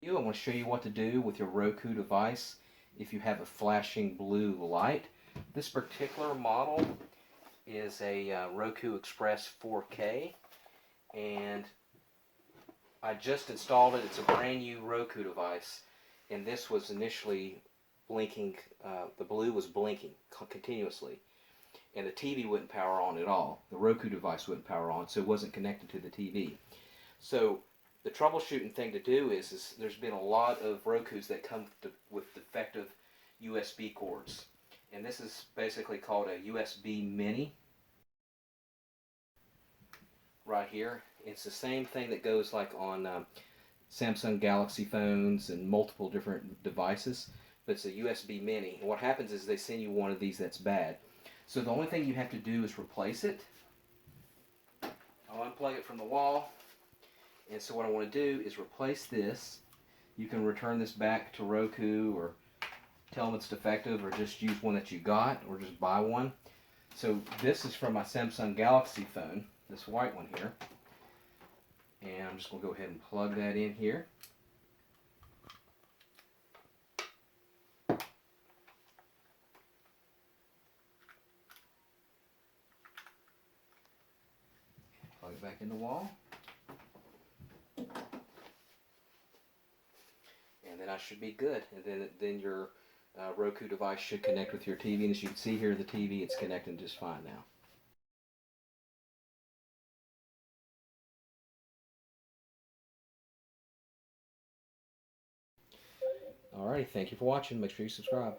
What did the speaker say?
I want to show you what to do with your Roku device if you have a flashing blue light. This particular model is a Roku Express 4K, and I just installed it. It's a brand new Roku device, and this was initially blinking. The blue was blinking continuously, and the TV wouldn't power on at all. The Roku device wouldn't power on, so it wasn't connected to the TV. So the troubleshooting thing to do is there's been a lot of Rokus that come with defective USB cords. And this is basically called a USB Mini right here. It's the same thing that goes like on Samsung Galaxy phones and multiple different devices, but it's a USB Mini. And what happens is they send you one of these that's bad. So the only thing you have to do is replace it. I'll unplug it from the wall. And so what I want to do is replace this. You can return this back to Roku or tell them it's defective, or just use one that you got, or just buy one. So this is from my Samsung Galaxy phone, this white one here. And I'm just going to go ahead and plug that in here. Plug it back in the wall. And then I should be good. And then your Roku device should connect with your TV. And as you can see here, the TV, it's connecting just fine now. Alrighty, thank you for watching. Make sure you subscribe.